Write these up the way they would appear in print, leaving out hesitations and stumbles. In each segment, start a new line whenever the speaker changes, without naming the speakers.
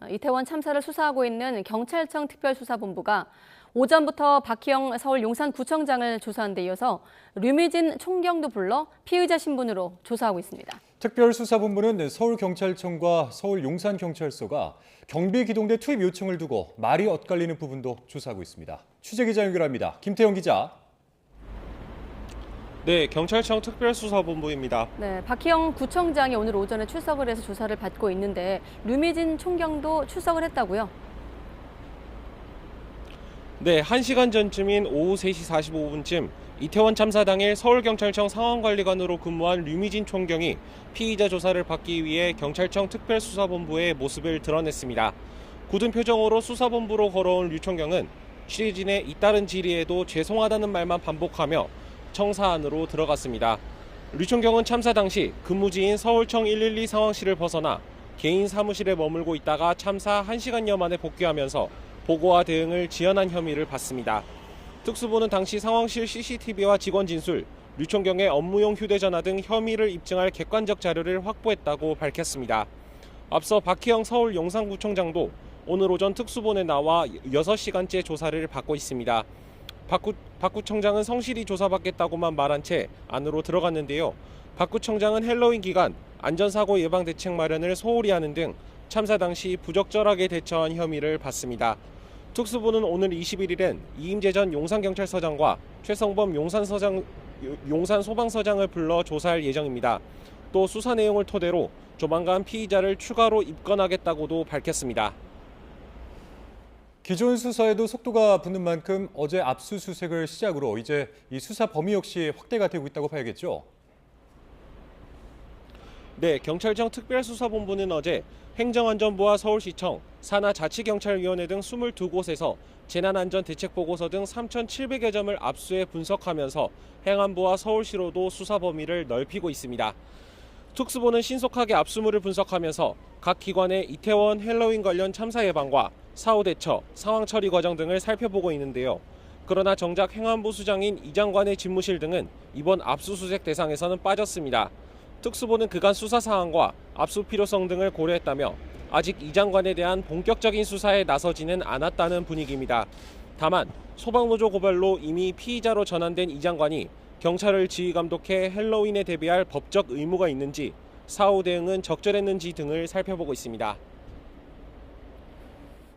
이태원 참사를 수사하고 있는 경찰청 특별수사본부가 오전부터 박희영 서울 용산구청장을 조사한 데 이어서 류미진 총경도 불러 피의자 신분으로 조사하고 있습니다.
특별수사본부는 서울경찰청과 서울용산경찰서가 경비기동대 투입 요청을 두고 말이 엇갈리는 부분도 조사하고 있습니다. 취재기자 연결합니다. 김태영 기자.
네, 경찰청 특별수사본부입니다.
네, 박희영 구청장이 오늘 오전에 출석을 해서 조사를 받고 있는데 류미진 총경도 출석을 했다고요?
네, 1시간 전쯤인 오후 3시 45분쯤 이태원 참사 당일 서울경찰청 상황관리관으로 근무한 류미진 총경이 피의자 조사를 받기 위해 경찰청 특별수사본부의 모습을 드러냈습니다. 굳은 표정으로 수사본부로 걸어온 류 총경은 취재진의 잇따른 질의에도 죄송하다는 말만 반복하며 청사 안으로 들어갔습니다. 류 총경은 참사 당시 근무지인 서울청 112 상황실을 벗어나 개인 사무실에 머물고 있다가 참사 1시간여 만에 복귀하면서 보고와 대응을 지연한 혐의를 받습니다. 특수부는 당시 상황실 CCTV와 직원 진술, 류 총경의 업무용 휴대전화 등 혐의를 입증할 객관적 자료를 확보했다고 밝혔습니다. 앞서 박희영 서울 용산구청장도 오늘 오전 특수본에 나와 6시간째 조사를 받고 있습니다. 박 구청장은 성실히 조사받겠다고만 말한 채 안으로 들어갔는데요. 박 구청장은 헬로윈 기간 안전사고 예방 대책 마련을 소홀히 하는 등 참사 당시 부적절하게 대처한 혐의를 받습니다. 특수부는 오늘 21일엔 이임재 전 용산경찰서장과 최성범 용산소방서장을 불러 조사할 예정입니다. 또 수사 내용을 토대로 조만간 피의자를 추가로 입건하겠다고도 밝혔습니다.
기존 수사에도 속도가 붙는 만큼 어제 압수수색을 시작으로 이제 이 수사 범위 역시 확대가 되고 있다고 봐야겠죠?
네, 경찰청 특별수사본부는 어제 행정안전부와 서울시청, 산하자치경찰위원회 등 22곳에서 재난안전대책보고서 등 3,700여 점을 압수해 분석하면서 행안부와 서울시로도 수사 범위를 넓히고 있습니다. 특수부는 신속하게 압수물을 분석하면서 각 기관의 이태원 헬로윈 관련 참사 예방과 사후 대처, 상황 처리 과정 등을 살펴보고 있는데요. 그러나 정작 행안부 수장인 이 장관의 집무실 등은 이번 압수수색 대상에서는 빠졌습니다. 특수부는 그간 수사 사항과 압수 필요성 등을 고려했다며 아직 이 장관에 대한 본격적인 수사에 나서지는 않았다는 분위기입니다. 다만 소방노조 고발로 이미 피의자로 전환된 이 장관이 경찰을 지휘 감독해 헬로윈에 대비할 법적 의무가 있는지, 사후 대응은 적절했는지 등을 살펴보고 있습니다.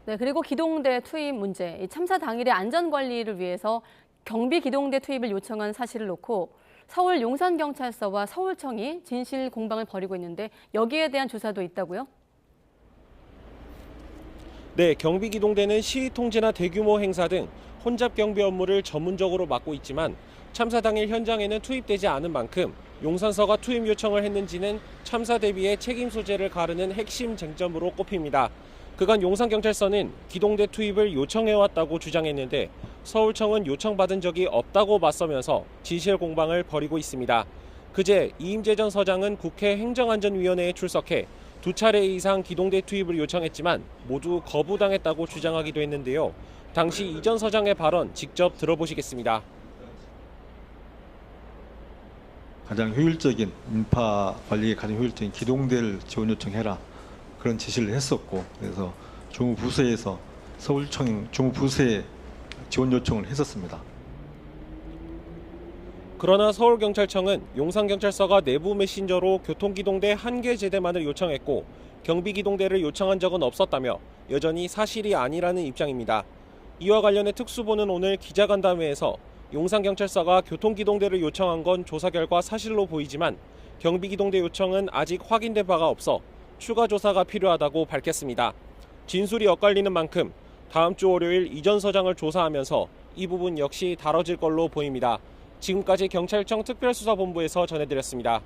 네, 그리고 기동대 투입 문제. 이 참사 당일의 안전관리를 위해서 경비 기동대 투입을 요청한 사실을 놓고 서울 용산경찰서와 서울청이 진실 공방을 벌이고 있는데 여기에 대한 조사도 있다고요?
네, 경비기동대는 시위 통제나 대규모 행사 등 혼잡 경비 업무를 전문적으로 맡고 있지만 참사 당일 현장에는 투입되지 않은 만큼 용산서가 투입 요청을 했는지는 참사 대비의 책임 소재를 가르는 핵심 쟁점으로 꼽힙니다. 그간 용산경찰서는 기동대 투입을 요청해왔다고 주장했는데 서울청은 요청받은 적이 없다고 맞서면서 진실 공방을 벌이고 있습니다. 그제 이임재 전 서장은 국회 행정안전위원회에 출석해 2차례 이상 기동대 투입을 요청했지만 모두 거부당했다고 주장하기도 했는데요. 당시 이 전 서장의 발언 직접 들어보시겠습니다.
가장 효율적인 인파 관리에 가장 효율적인 기동대를 지원 요청해라. 그런 지시를 했었고, 그래서 주무부서에서 서울청 주무부서에 지원 요청을 했었습니다.
그러나 서울경찰청은 용산경찰서가 내부 메신저로 교통기동대 1개 제대만을 요청했고 경비기동대를 요청한 적은 없었다며 여전히 사실이 아니라는 입장입니다. 이와 관련해 특수부는 오늘 기자간담회에서 용산경찰서가 교통기동대를 요청한 건 조사 결과 사실로 보이지만 경비기동대 요청은 아직 확인된 바가 없어 추가 조사가 필요하다고 밝혔습니다. 진술이 엇갈리는 만큼 다음 주 월요일 이 전 서장을 조사하면서 이 부분 역시 다뤄질 걸로 보입니다. 지금까지 경찰청 특별수사본부에서 전해드렸습니다.